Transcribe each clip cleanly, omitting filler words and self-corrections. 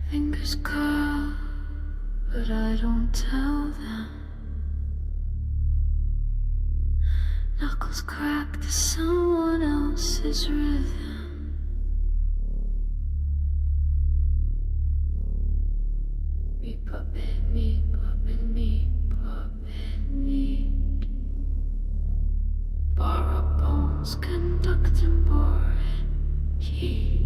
Fingers curl, but I don't tell them. Knuckles crack to someone else's rhythm. Me puppet, me puppet, me puppet, me. Borrow bones, conducting boring key.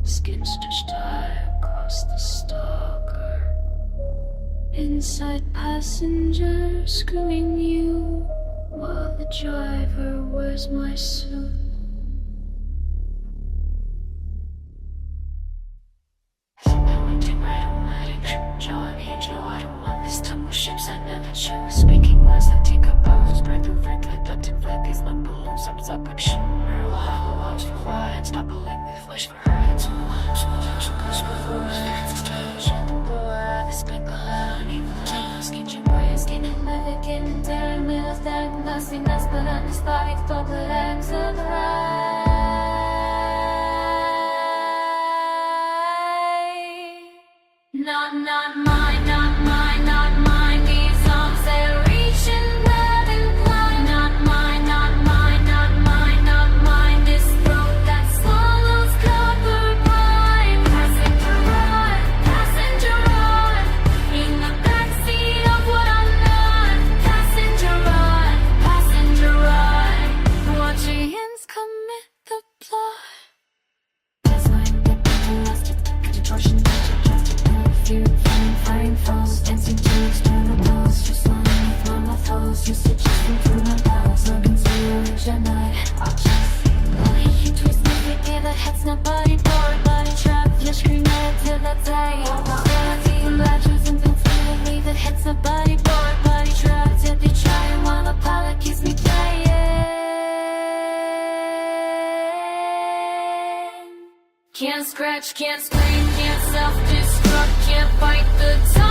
Skin stitched high across the stalker. Inside passenger screwing you while the driver wears my suit. Ships I never choose. Speaking words that take a pose. Breath of red, lit up to flip. These my balloons up, up, shimmer. Wow, watch for ride. Stop pulling the flesh for her. It's so goes before us. Shut the door. This big cloud. Even take skin, your brain, skin, and never getting there. Middle of that, nothing else but on this body. Thought the legs of the ride. Not mine, not mine, not mine. These arms, they're reaching where they climb. Not mine, not mine, not mine, not mine. This throat that swallows copper brine. Passenger ride, in the backseat of what I'm not. Passenger ride. Watch your hands commit the plot. That's why I'm getting lost. Contortion. Firing falls, dancing to external pulse. Just lying on my toes, used to chasing through my bowels. Looking to originate. Only you twist me together, head's not body, body trap. You scream it till the day. Reality latches and then me. The head's not body, body trap. Till they try and while the pilot keeps me playing. Can't scratch, can't scream, can't self-destruct, can't bite the time.